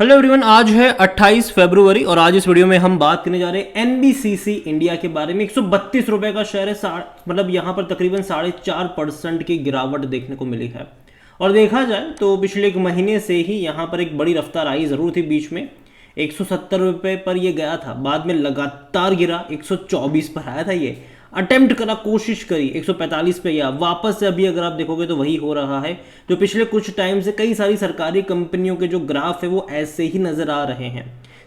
Hello everyone, आज है 28 फरवरी और आज इस वीडियो में हम बात करने जा रहे हैं एनबीसीसी इंडिया के बारे में। 132 रुपए का शेयर है, मतलब यहाँ पर तकरीबन 4.5% की गिरावट देखने को मिली है। और देखा जाए तो पिछले एक महीने से ही यहाँ पर एक बड़ी रफ्तार आई ज़रूर थी। बीच में 170 रुपये पर ये गया था, बाद में लगातार गिरा, 124 पर आया था। ये अटेम्प्ट करा, कोशिश करी, 145 पे या वापस से अभी अगर आप देखोगे तो वही हो रहा है जो पिछले कुछ टाइम से कई सारी सरकारी कंपनियों के जो ग्राफ है वो ऐसे ही नज़र आ रहे हैं।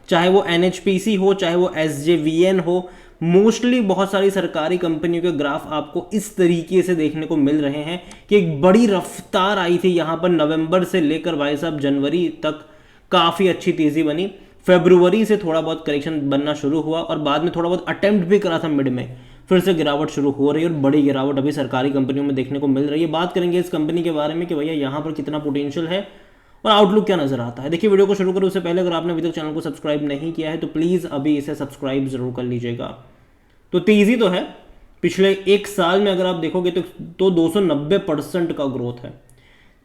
चाहे वो एनएचपीसी हो, चाहे वो एसजेवीएन हो, मोस्टली बहुत सारी सरकारी कंपनियों के ग्राफ आपको इस तरीके से देखने को मिल रहे हैं कि एक बड़ी रफ्तार आई थी यहाँ पर नवंबर से लेकर भाई साहब जनवरी तक काफ़ी अच्छी तेज़ी बनी। फरवरी से थोड़ा बहुत करेक्शन बनना शुरू हुआ और बाद में थोड़ा बहुत अटेम्प्ट भी करा था मिड में, फिर से गिरावट शुरू हो रही है और बड़ी गिरावट अभी सरकारी कंपनियों में देखने को मिल रही है। बात करेंगे इस कंपनी के बारे में कि भैया यहाँ पर कितना पोटेंशियल है और आउटलुक क्या नजर आता है। देखिए, वीडियो को शुरू करें उससे पहले अगर आपने अभी तक चैनल को सब्सक्राइब नहीं किया है तो प्लीज़ अभी इसे सब्सक्राइब जरूर कर लीजिएगा। तो तेज़ी तो है, पिछले एक साल में अगर आप देखोगे तो 290% का ग्रोथ है।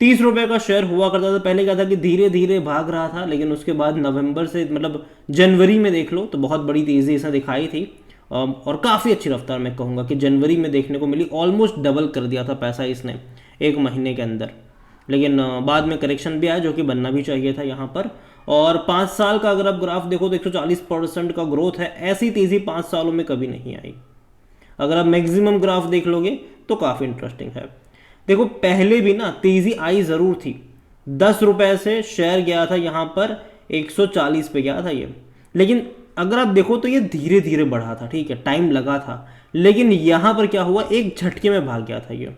30 रुपये का शेयर हुआ करता था, पहले क्या था कि धीरे धीरे भाग रहा था, लेकिन उसके बाद नवंबर से मतलब जनवरी में देख लो तो बहुत बड़ी तेज़ी इसने दिखाई थी और काफ़ी अच्छी रफ्तार मैं कहूँगा कि जनवरी में देखने को मिली। ऑलमोस्ट डबल कर दिया था पैसा इसने एक महीने के अंदर, लेकिन बाद में करेक्शन भी आया जो कि बनना भी चाहिए था यहाँ पर। और 5 साल का अगर आप ग्राफ देखो तो 140% का ग्रोथ है। ऐसी तेज़ी 5 सालों में कभी नहीं आई। अगर आप मैक्सिमम ग्राफ देख लोगे तो काफ़ी इंटरेस्टिंग है। देखो, पहले भी ना तेज़ी आई ज़रूर थी, 10 रुपये से शेयर गया था यहाँ पर 140 पे गया था ये, लेकिन अगर आप देखो तो ये धीरे धीरे बढ़ा था, ठीक है, टाइम लगा था, लेकिन यहाँ पर क्या हुआ, एक झटके में भाग गया था ये,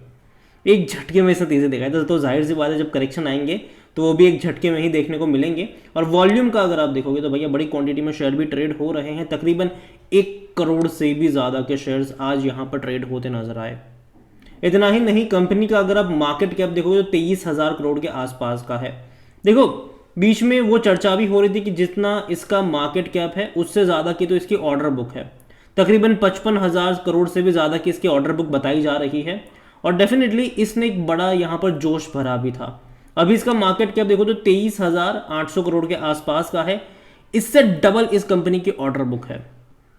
एक झटके में इसने तेज़ी दिखाई था। तो जाहिर सी बात है जब करेक्शन आएंगे तो वो भी एक झटके में ही देखने को मिलेंगे। और वॉल्यूम का अगर आप देखोगे तो भैया बड़ी क्वांटिटी में शेयर भी ट्रेड हो रहे हैं, तकरीबन 1 करोड़ से भी ज़्यादा के शेयर्स आज यहाँ पर ट्रेड होते नजर आए। इतना ही नहीं, कंपनी का अगर आप मार्केट कैप देखोगे तो 23,000 करोड़ के आसपास का है। देखो, बीच में वो चर्चा भी हो रही थी कि जितना इसका मार्केट कैप है उससे ज़्यादा की तो इसकी ऑर्डर बुक है, तकरीबन 55,000 करोड़ से भी ज़्यादा की इसकी ऑर्डर बुक बताई जा रही है। और डेफिनेटली इसने एक बड़ा यहाँ पर जोश भरा भी था। अभी इसका मार्केट कैप देखो तो 23,800 करोड़ के आसपास का है, इससे डबल इस कंपनी की ऑर्डर बुक है,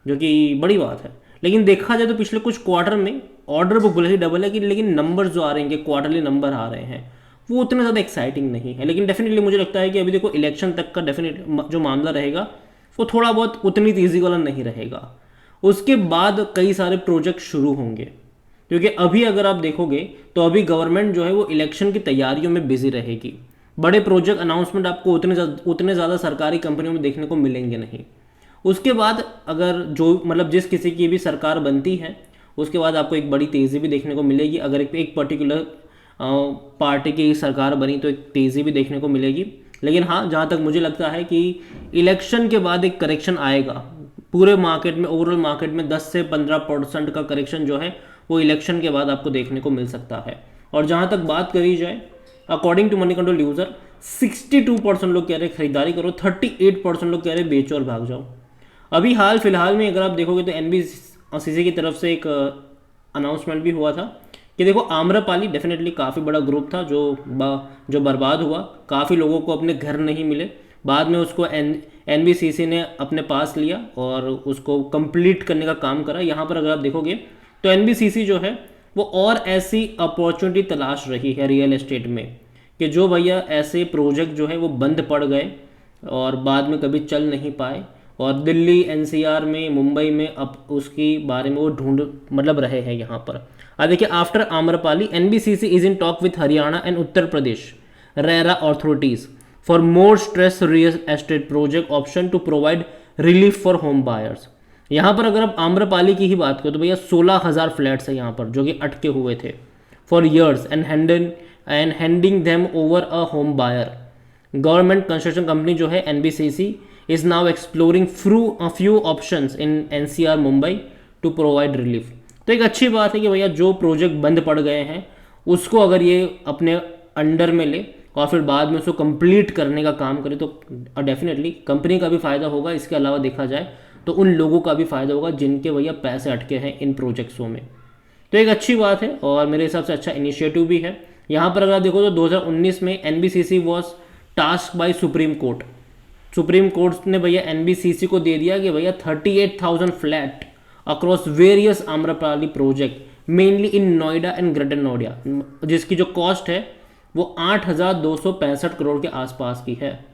जो कि बड़ी बात है। लेकिन देखा जाए तो पिछले कुछ क्वार्टर में ऑर्डर बुक भले ही डबल है कि, लेकिन नंबर जो आ रहे हैं, क्वार्टरली नंबर आ रहे हैं, वो उतना ज़्यादा एक्साइटिंग नहीं है। लेकिन डेफिनेटली मुझे लगता है कि अभी देखो इलेक्शन तक का डेफिनेट जो मामला रहेगा वो थोड़ा बहुत उतनी तेज़ी वाला नहीं रहेगा। उसके बाद कई सारे प्रोजेक्ट शुरू होंगे, क्योंकि अभी अगर आप देखोगे तो अभी गवर्नमेंट जो है वो इलेक्शन की तैयारियों में बिजी रहेगी। बड़े प्रोजेक्ट अनाउंसमेंट आपको उतने ज़्यादा सरकारी कंपनियों में देखने को मिलेंगे नहीं। उसके बाद अगर जो मतलब जिस किसी की भी सरकार बनती है उसके बाद आपको एक बड़ी तेज़ी भी देखने को मिलेगी। अगर एक पर्टिकुलर पार्टी की सरकार बनी तो एक तेज़ी भी देखने को मिलेगी। लेकिन हाँ, जहाँ तक मुझे लगता है कि इलेक्शन के बाद एक करेक्शन आएगा पूरे मार्केट में, ओवरऑल मार्केट में 10 से 15% का करेक्शन जो है वो इलेक्शन के बाद आपको देखने को मिल सकता है। और जहाँ तक बात करी जाए, according to Moneycontrol user 62% लोग कह रहे हैं खरीदारी करो, 38% लोग कह रहे हैं बेचो और भाग जाओ। अभी हाल फिलहाल में अगर आप देखोगे तो एनबीसीसी की तरफ से एक अनाउंसमेंट भी हुआ था कि देखो आम्रपाली डेफिनेटली काफ़ी बड़ा ग्रुप था जो बर्बाद हुआ। काफ़ी लोगों को अपने घर नहीं मिले, बाद में उसको एनबीसीसी ने अपने पास लिया और उसको कंप्लीट करने का काम करा। यहाँ पर अगर आप देखोगे तो एनबीसीसी जो है वो और ऐसी अपॉर्चुनिटी तलाश रही है रियल एस्टेट में कि जो भैया ऐसे प्रोजेक्ट जो है वो बंद पड़ गए और बाद में कभी चल नहीं पाए, और दिल्ली एनसीआर में, मुंबई में अब उसकी बारे में वो ढूंढ मतलब रहे हैं यहाँ पर। अब देखिए, after Amrapali NBCC is in talk with Haryana and Uttar Pradesh RERA authorities for more stress real estate project option to provide relief for home buyers. यहाँ पर अगर आप आम्रपाली की ही बात करो तो भैया 16,000 फ्लैट्स है यहाँ पर जो कि अटके हुए थे for years and handing them over a home buyer. Government construction company जो है NBCC is now exploring a few options in NCR Mumbai to provide relief। तो एक अच्छी बात है कि भैया जो प्रोजेक्ट बंद पड़ गए हैं उसको अगर ये अपने अंडर में ले और फिर बाद में उसको कंप्लीट करने का काम करे तो डेफिनेटली कंपनी का भी फ़ायदा होगा। इसके अलावा देखा जाए तो उन लोगों का भी फ़ायदा होगा जिनके भैया पैसे अटके हैं इन प्रोजेक्ट्सों में। तो एक अच्छी बात है और मेरे हिसाब से अच्छा इनिशिएटिव भी है। यहाँ पर अगर आप देखो तो 2019 में NBCC was task by supreme court supreme court ने भैया एनबीसीसी को दे दिया कि भैया 38,000 flat across various Amrapali project mainly in Noida and greater Noida, जिसकी जो कॉस्ट है वो 8,265 करोड़ के आसपास की है।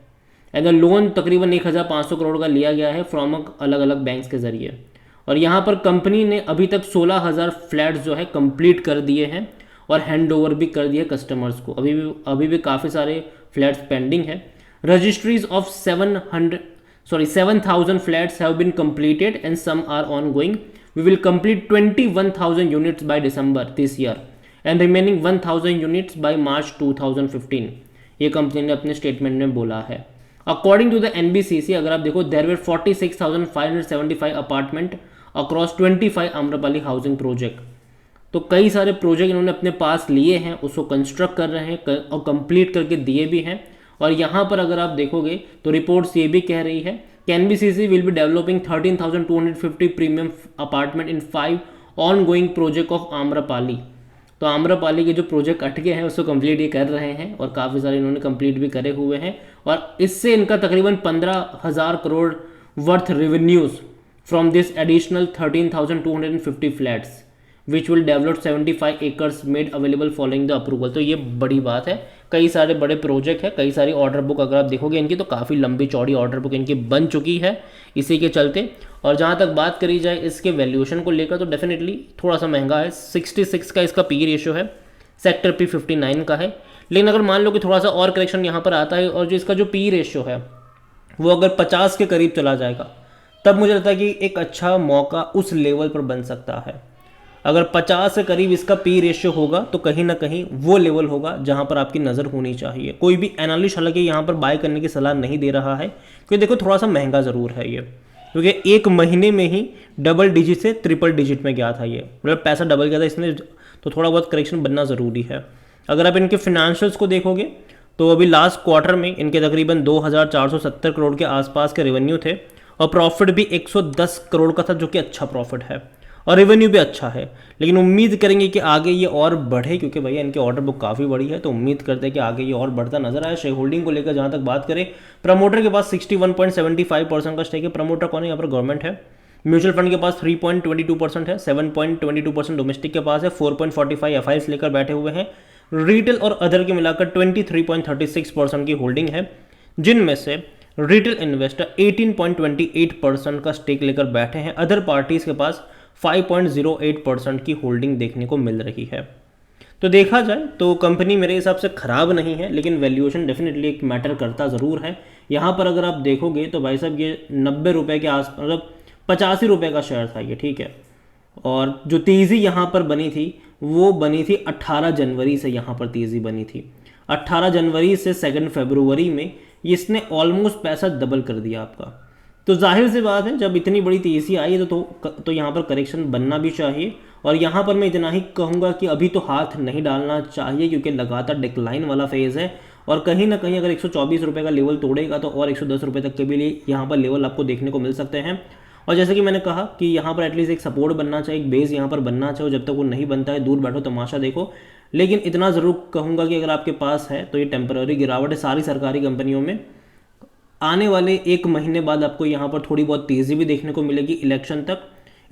अगर लोन तकरीबन 1,500 करोड़ का लिया गया है फ्रॉम अलग अलग बैंक्स के जरिए। और यहाँ पर कंपनी ने अभी तक 16,000 फ्लैट्स जो है कंप्लीट कर दिए हैं और हैंड ओवर भी कर दिए कस्टमर्स को। अभी भी काफ़ी सारे फ्लैट्स पेंडिंग है। Registries of 7,000 flats have been completed and some are ongoing. We will complete 21,000 units by December this year and remaining 1,000 units by March 2015, ये कंपनी ने अपने स्टेटमेंट में बोला है। अकॉर्डिंग टू द एनबीसीसी, अगर आप देखो, there were 46,575 apartment across 25 Amrapali housing project. तो कई सारे प्रोजेक्ट इन्होंने अपने पास लिए हैं, उसको कंस्ट्रक्ट कर रहे हैं और कंप्लीट करके दिए भी हैं। और यहाँ पर अगर आप देखोगे तो रिपोर्ट्स ये भी कह रही है कि NBCC will be developing 13,250 premium apartment in 5 on going project of Amrapali. तो आम्रपाली के जो प्रोजेक्ट अटके हैं उसको कंप्लीट ये कर रहे हैं और काफ़ी सारे इन्होंने कंप्लीट भी करे हुए हैं। और इससे इनका तकरीबन 15,000 crore worth revenues from this additional 13,250 flats which will develop 75 acres made available following the approval. तो ये बड़ी बात है। कई सारे बड़े प्रोजेक्ट है, कई सारी ऑर्डर बुक अगर आप देखोगे इनकी तो काफ़ी लंबी चौड़ी ऑर्डर बुक इनकी बन चुकी है इसी के चलते। और जहाँ तक बात करी जाए इसके वैल्यूएशन को लेकर तो डेफिनेटली थोड़ा सा महंगा है। 66 का इसका पी रेशियो है, सेक्टर पी 59 का है। लेकिन अगर मान लो कि थोड़ा सा और करेक्शन यहाँ पर आता है और जो इसका जो पी रेशियो है वो अगर 50 के करीब चला जाएगा तब मुझे लगता है कि एक अच्छा मौका उस लेवल पर बन सकता है। अगर 50 के करीब इसका पी रेशियो होगा तो कहीं ना कहीं वो लेवल होगा जहां पर आपकी नज़र होनी चाहिए। कोई भी एनालिस्ट हालांकि यहाँ पर बाय करने की सलाह नहीं दे रहा है क्योंकि देखो थोड़ा सा महंगा ज़रूर है ये, क्योंकि एक महीने में ही डबल डिजिट से ट्रिपल डिजिट में गया था ये, मतलब पैसा डबल गया था इसने, तो थोड़ा बहुत करेक्शन बनना ज़रूरी है। अगर आप इनके फिनेंशियल्स को देखोगे तो अभी लास्ट क्वार्टर में इनके तकरीबन 2,470 करोड़ के आसपास के रेवेन्यू थे और प्रॉफिट भी 110 करोड़ का था, जो कि अच्छा प्रॉफिट है और रेवेन्यू भी अच्छा है। लेकिन उम्मीद करेंगे कि आगे ये और बढ़े क्योंकि भैया इनकी ऑर्डर बुक काफ़ी बड़ी है, तो उम्मीद करते हैं कि आगे ये और बढ़ता नजर आए। शेयर होल्डिंग को लेकर जहाँ तक बात करें, प्रमोटर के पास 61.75% का स्टेक है। प्रमोटर कौन है? यहाँ पर गवर्नमेंट है। म्यूचुअल फंड के पास 3.22% है, 7.22% डोमेस्टिक के पास है, 4.45 एफआईएस लेकर बैठे हुए हैं। रिटेल और अदर के मिलाकर 23.36% की होल्डिंग है, जिनमें से रिटेल इन्वेस्टर 18.28% का स्टेक लेकर बैठे हैं। अदर पार्टीज के पास 5.08% की होल्डिंग देखने को मिल रही है। तो देखा जाए तो कंपनी मेरे हिसाब से ख़राब नहीं है, लेकिन वैल्यूएशन डेफिनेटली एक मैटर करता ज़रूर है। यहाँ पर अगर आप देखोगे तो भाई साहब ये 90 रुपये के आस, मतलब 85 रुपये का शेयर था ये, ठीक है। और जो तेज़ी यहाँ पर बनी थी वो बनी थी 18 जनवरी से, यहाँ पर तेज़ी बनी थी 18 जनवरी से 2 फरवरी में इसने ऑलमोस्ट पैसा डबल कर दिया आपका। तो जाहिर सी बात है जब इतनी बड़ी तेज़ी आई है तो यहाँ पर करेक्शन बनना भी चाहिए। और यहाँ पर मैं इतना ही कहूँगा कि अभी तो हाथ नहीं डालना चाहिए क्योंकि लगातार डिक्लाइन वाला फेज़ है और कहीं ना कहीं अगर 124 रुपये का लेवल तोड़ेगा तो और 110 रुपये तक के भी लिए यहाँ पर लेवल आपको देखने को मिल सकते हैं। और जैसे कि मैंने कहा कि यहाँ पर एटलीस्ट एक सपोर्ट बनना चाहिए, एक बेस यहाँ पर बनना चाहिए। जब तक वो नहीं बनता है दूर बैठो तमाशा देखो। लेकिन इतना ज़रूर कहूँगा कि अगर आपके पास है तो ये टेम्पररी गिरावट है सारी सरकारी कंपनियों में। आने वाले 1 महीने बाद आपको यहाँ पर थोड़ी बहुत तेज़ी भी देखने को मिलेगी इलेक्शन तक।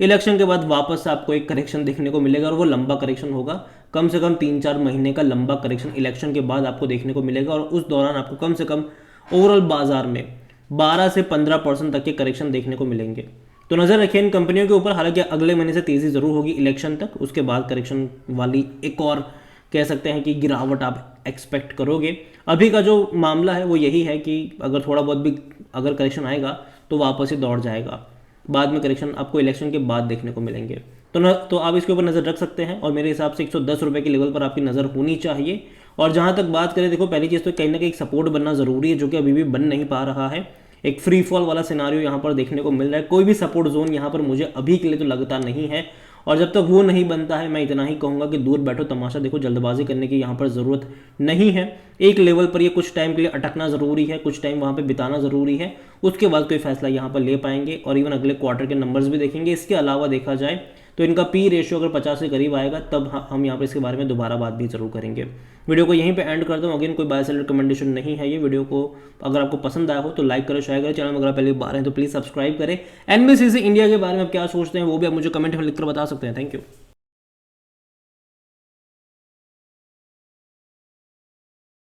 इलेक्शन के बाद वापस आपको एक करेक्शन देखने को मिलेगा और वो लंबा करेक्शन होगा, कम से कम 3-4 महीने का लंबा करेक्शन इलेक्शन के बाद आपको देखने को मिलेगा। और उस दौरान आपको कम से कम ओवरऑल बाजार में 12 से 15% तक के करेक्शन देखने को मिलेंगे। तो नज़र रखें इन कंपनियों के ऊपर। हालांकि अगले महीने से तेज़ी ज़रूर होगी इलेक्शन तक, उसके बाद करेक्शन वाली एक और कह सकते हैं कि गिरावट आप एक्सपेक्ट करोगे। अभी का जो मामला है वो यही है कि अगर थोड़ा बहुत भी अगर करेक्शन आएगा तो वापस ही दौड़ जाएगा। बाद में करेक्शन आपको इलेक्शन के बाद देखने को मिलेंगे। तो आप इसके ऊपर नज़र रख सकते हैं और मेरे हिसाब से 110 रुपये के लेवल पर आपकी नज़र होनी चाहिए। और जहाँ तक बात करें, देखो पहली चीज़ तो कहीं ना कहीं एक सपोर्ट बनना ज़रूरी है, जो कि अभी भी बन नहीं पा रहा है। एक फ्री फॉल वाला सिनारियो यहाँ पर देखने को मिल रहा है। कोई भी सपोर्ट जोन यहाँ पर मुझे अभी के लिए तो लगता नहीं है। और जब तक वो नहीं बनता है मैं इतना ही कहूँगा कि दूर बैठो तमाशा देखो, जल्दबाजी करने की यहाँ पर ज़रूरत नहीं है। एक लेवल पर ये कुछ टाइम के लिए अटकना ज़रूरी है, कुछ टाइम वहाँ पे बिताना ज़रूरी है, उसके बाद कोई फैसला यहाँ पर ले पाएंगे और इवन अगले क्वार्टर के नंबर्स भी देखेंगे। इसके अलावा देखा जाए तो इनका पी रेशियो अगर 50 के करीब आएगा तब हम यहाँ पर इसके बारे में दोबारा बात भी जरूर करेंगे। वीडियो को यहीं पे एंड करता हूँ। अगेन कोई बाय सेल रिकमेंडेशन नहीं है ये। वीडियो को अगर आपको पसंद आया हो तो लाइक करें, शेयर करें। चैनल में अगर पहली बार हैं तो प्लीज़ सब्सक्राइब करें। एनबीसीसी इंडिया के बारे में आप क्या सोचते हैं वो भी आप मुझे कमेंट में लिखकर बता सकते हैं। Thank you.